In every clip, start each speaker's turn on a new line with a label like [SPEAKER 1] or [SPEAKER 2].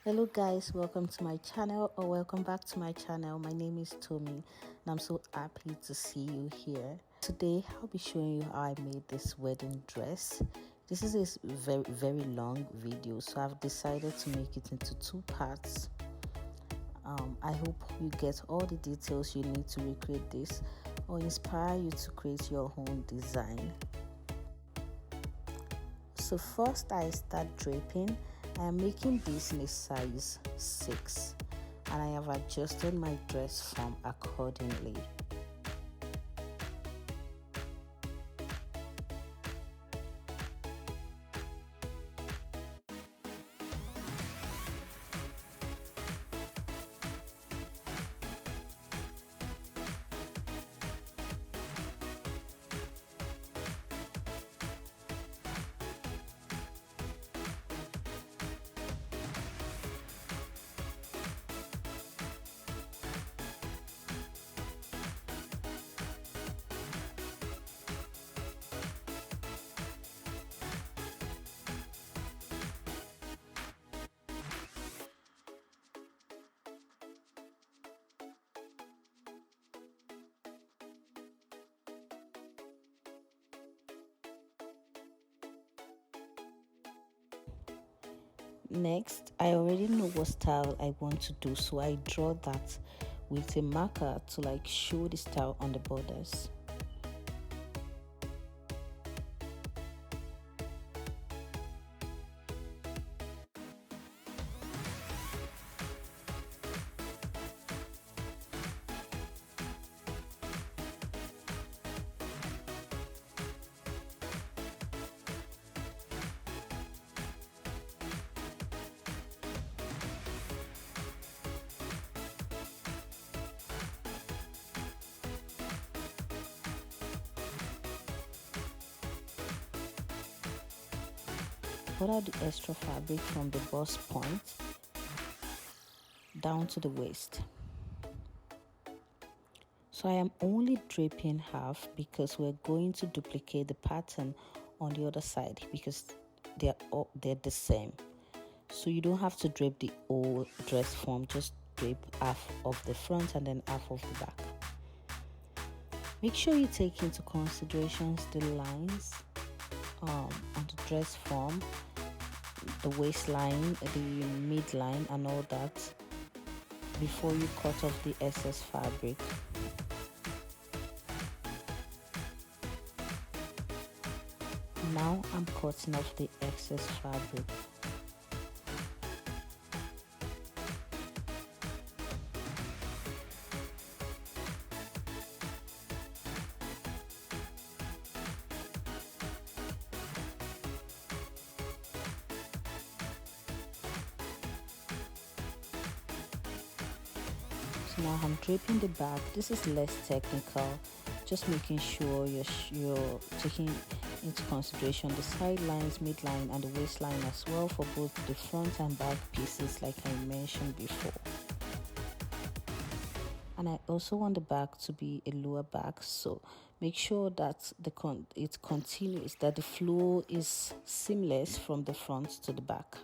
[SPEAKER 1] Hello guys, welcome to my channel or welcome back to my channel. My name is Tommy and I'm so happy to see you here. Today I'll be showing you how I made this wedding dress. This is a very long video, so I've decided to make it into two parts. I hope you get all the details you need to recreate this or inspire you to create your own design. So first I start draping. I am making this in a size 6 and I have adjusted my dress form accordingly. Next, I already know what style I want to do, so I draw that with a marker to show the style on the borders. Cut out the extra fabric from the bust point down to the waist. So I am only draping half because we're going to duplicate the pattern on the other side because they're the same. So you don't have to drape the whole dress form, just drape half of the front and then half of the back. Make sure you take into considerations the lines on the dress form, the waistline, the midline and all that before you cut off the excess fabric. Now I'm cutting off the excess fabric. So now I'm draping the back. This is less technical, just making sure you're taking into consideration the side lines, midline and the waistline as well for both the front and back pieces like I mentioned before. And I also want the back to be a lower back, so make sure that it continues, that the flow is seamless from the front to the back.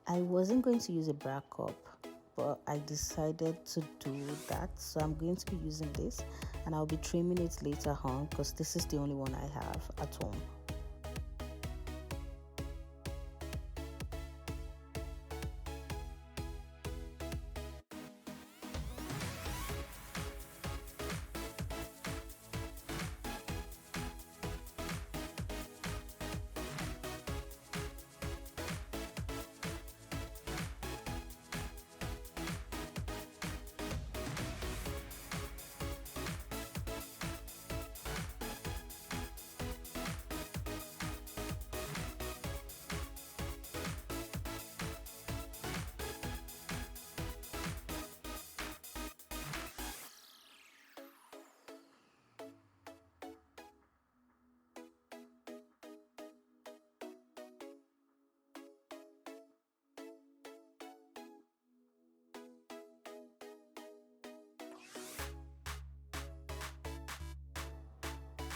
[SPEAKER 1] I wasn't going to use a bra cup, but I decided to do that, so I'm going to be using this, and I'll be trimming it later on because this is the only one I have at home.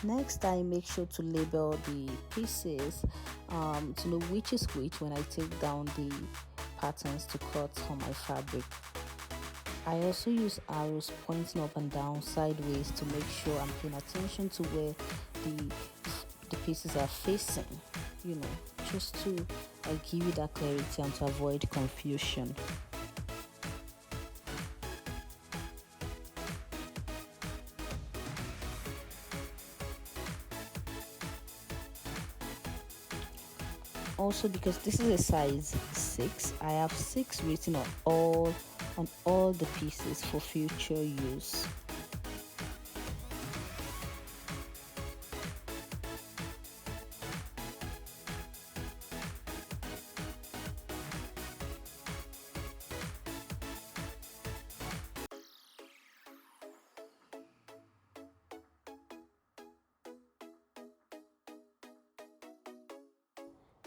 [SPEAKER 1] Next, I make sure to label the pieces to know which is which when I take down the patterns to cut on my fabric. I also use arrows pointing up and down sideways to make sure I'm paying attention to where the the pieces are facing, you know, just to give you that clarity and to avoid confusion. Also, because this is a size 6, I have 6 written on all the pieces for future use.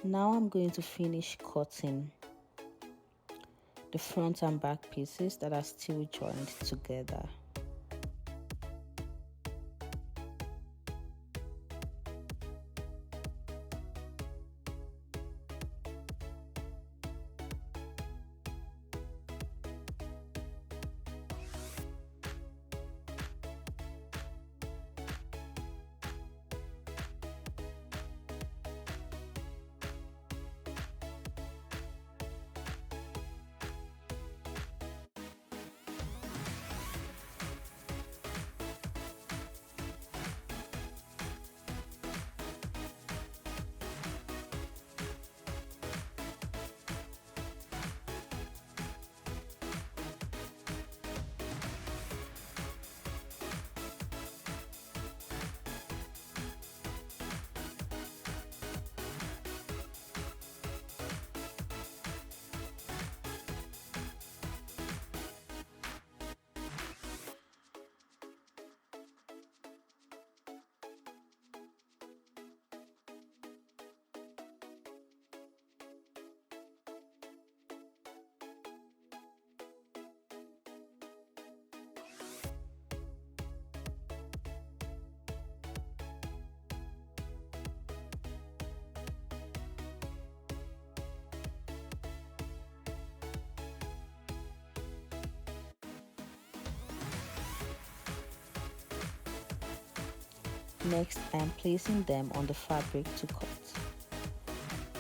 [SPEAKER 1] Now I'm going to finish cutting the front and back pieces that are still joined together. Next, I am placing them on the fabric to cut.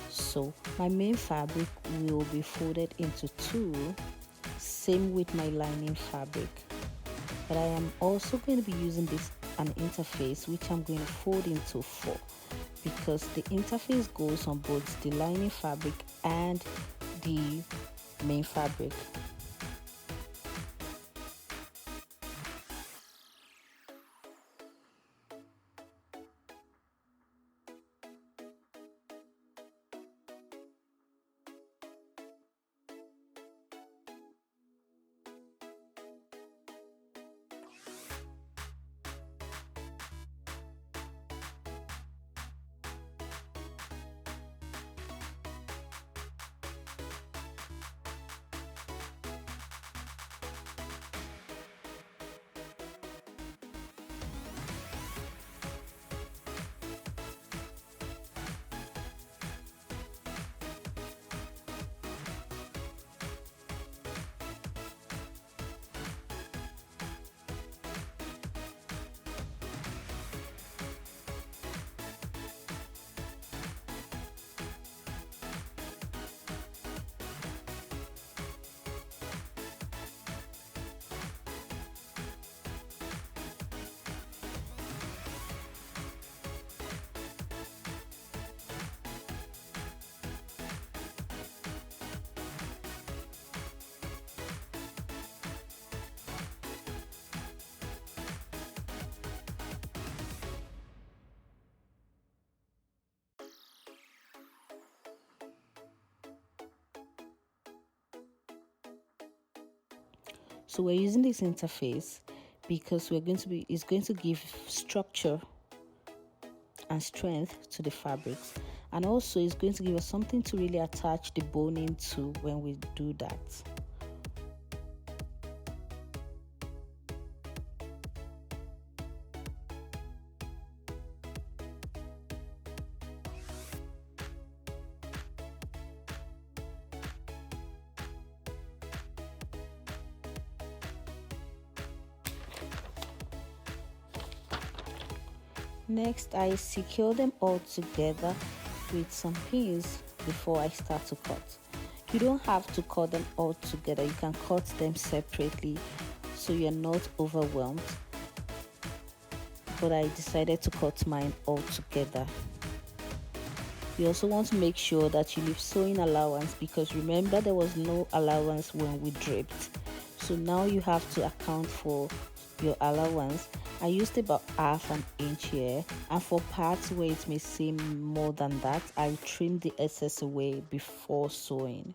[SPEAKER 1] So my main fabric will be folded into two, same with my lining fabric. But I am also going to be using this an interface which I'm going to fold into four, because the interface goes on both the lining fabric and the main fabric. So we're using this interface because it's going to give structure and strength to the fabrics, and also it's going to give us something to really attach the boning to when we do that. Next, I secure them all together with some pins before I start to cut. You don't have to cut them all together, you can cut them separately so you're not overwhelmed. But I decided to cut mine all together. You also want to make sure that you leave sewing allowance, because remember there was no allowance when we draped. So now you have to account for your allowance. I used about half an inch here, and for parts where it may seem more than that, I trimmed the excess away before sewing.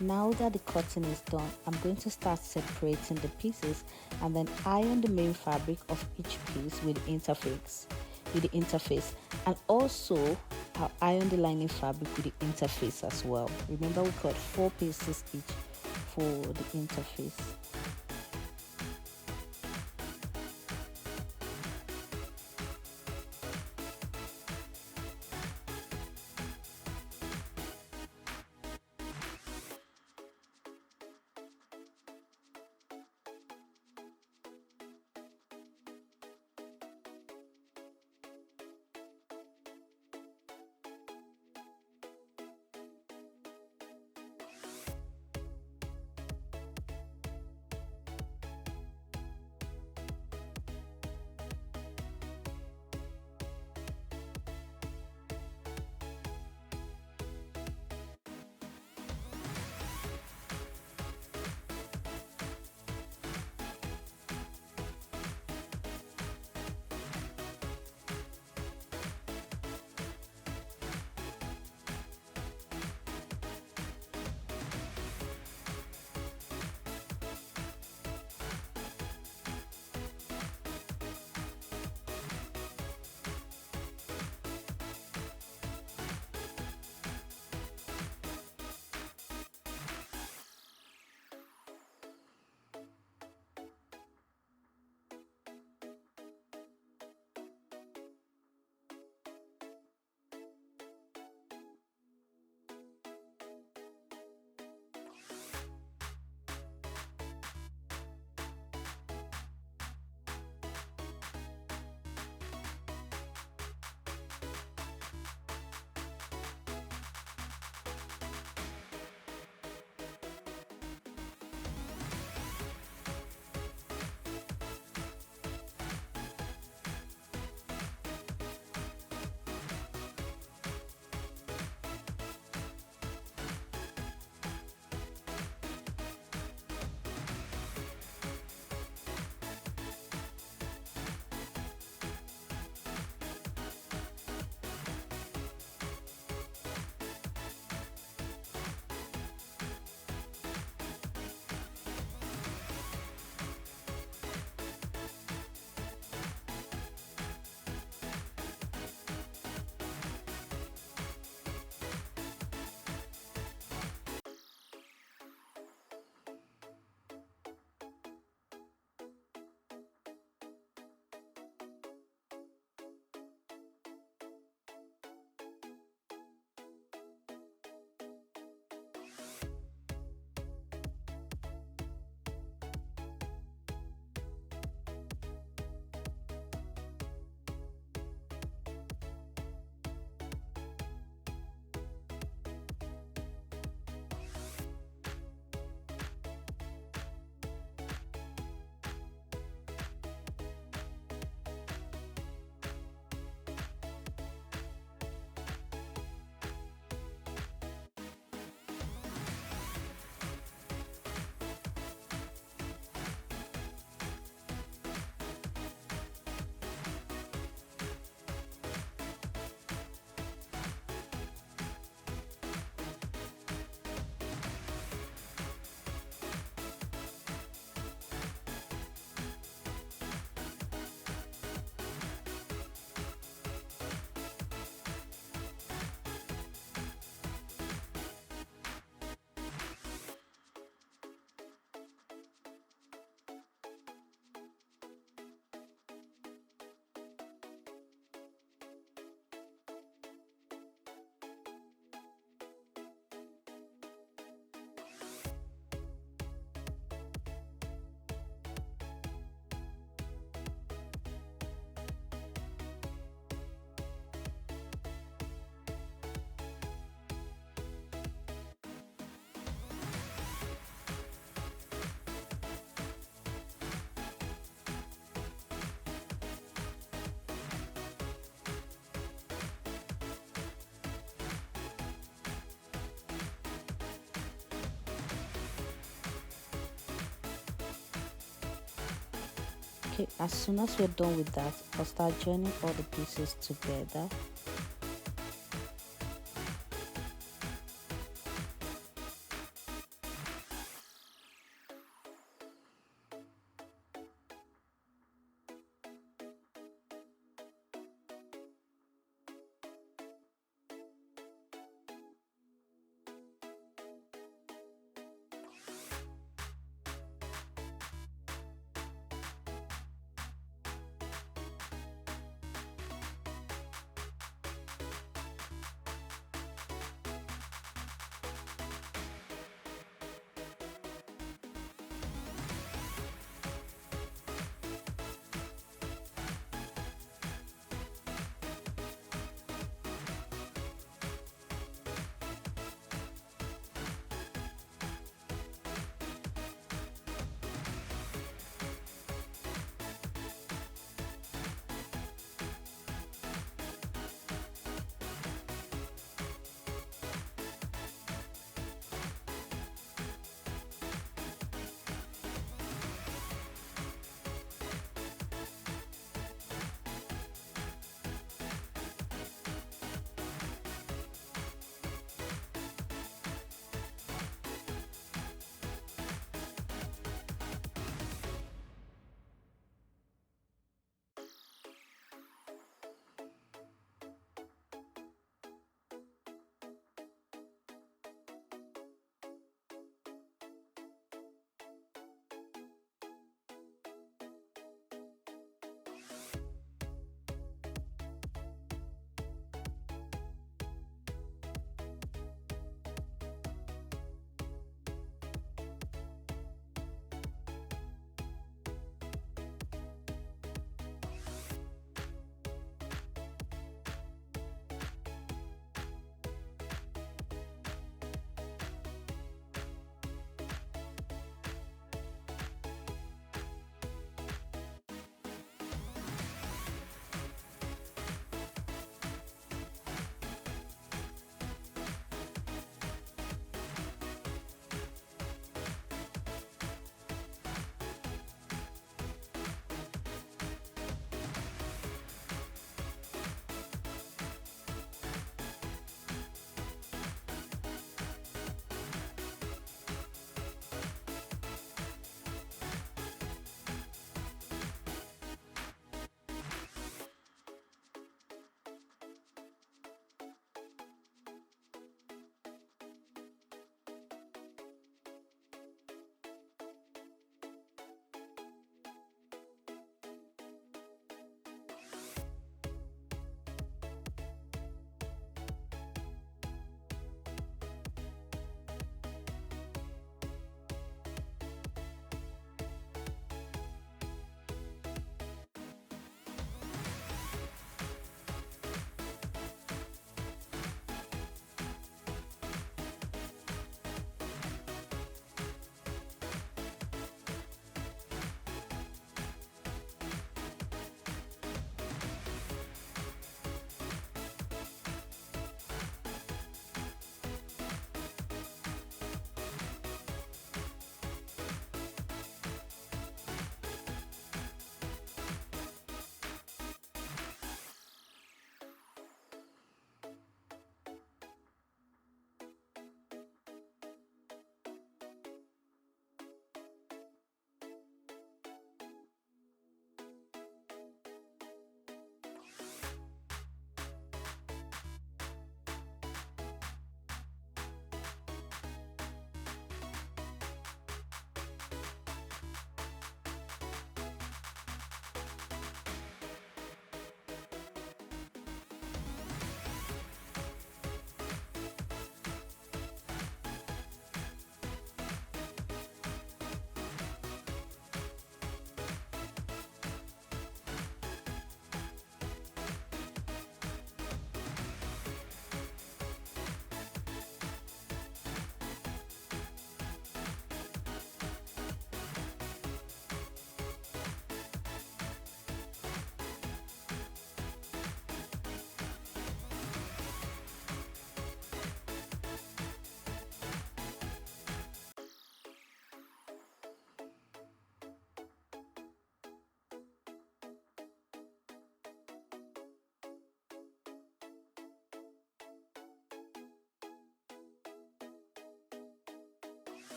[SPEAKER 1] Now that the cutting is done, I'm going to start separating the pieces and then iron the main fabric of each piece with the interface, and also I'll iron the lining fabric with the interface as well. Remember, we cut 4 pieces each for the interface. Okay, as soon as we're done with that, I'll start joining all the pieces together.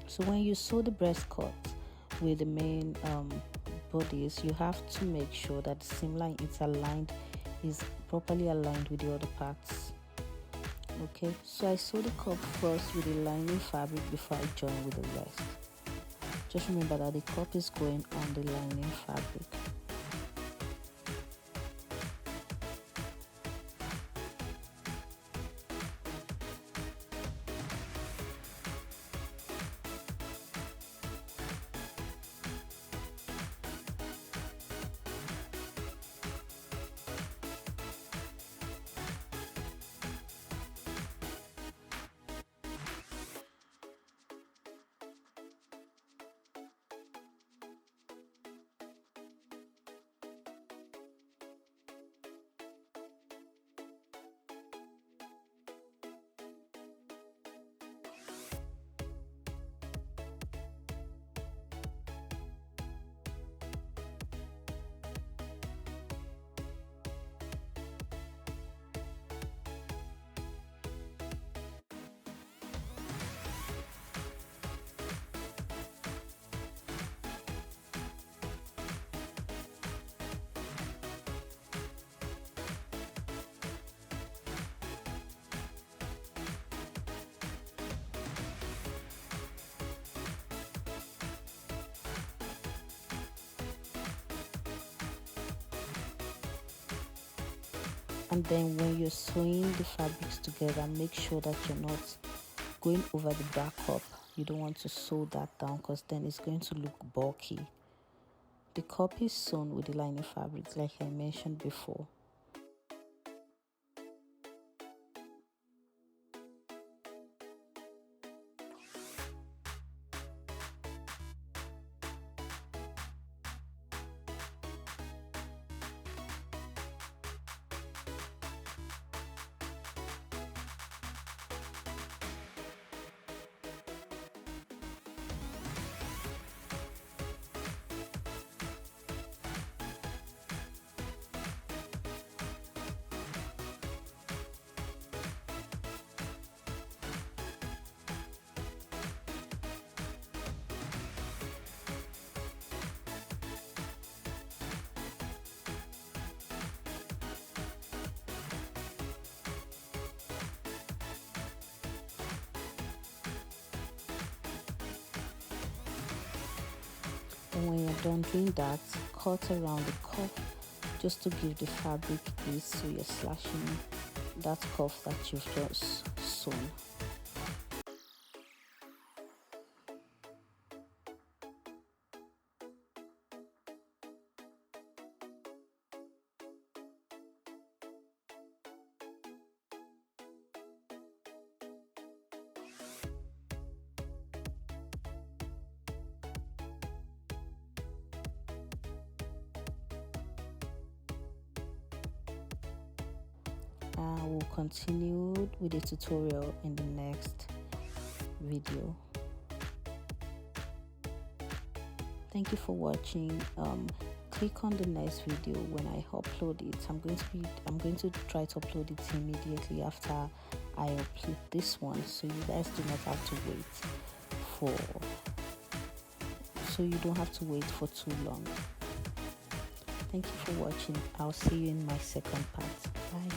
[SPEAKER 1] So when you sew the breast cut with the main bodies, you have to make sure that the seam line is properly aligned with the other parts. Okay, so I sew the cup first with the lining fabric before I join with the rest. Just remember that the cup is going on the lining fabric. And then when you're sewing the fabrics together, make sure that you're not going over the back cup. You don't want to sew that down because then it's going to look bulky. The cup is sewn with the lining fabrics like I mentioned before. And when you're done doing that, cut around the cuff just to give the fabric ease, so you're slashing that cuff that you've just sewn. We'll continue with the tutorial in the next video. Thank you for watching. Click on the next video when I upload it. I'm going to try to upload it immediately after I upload this one, so you guys do not have to wait for too long. Thank you for watching. I'll see you in my second part. Bye.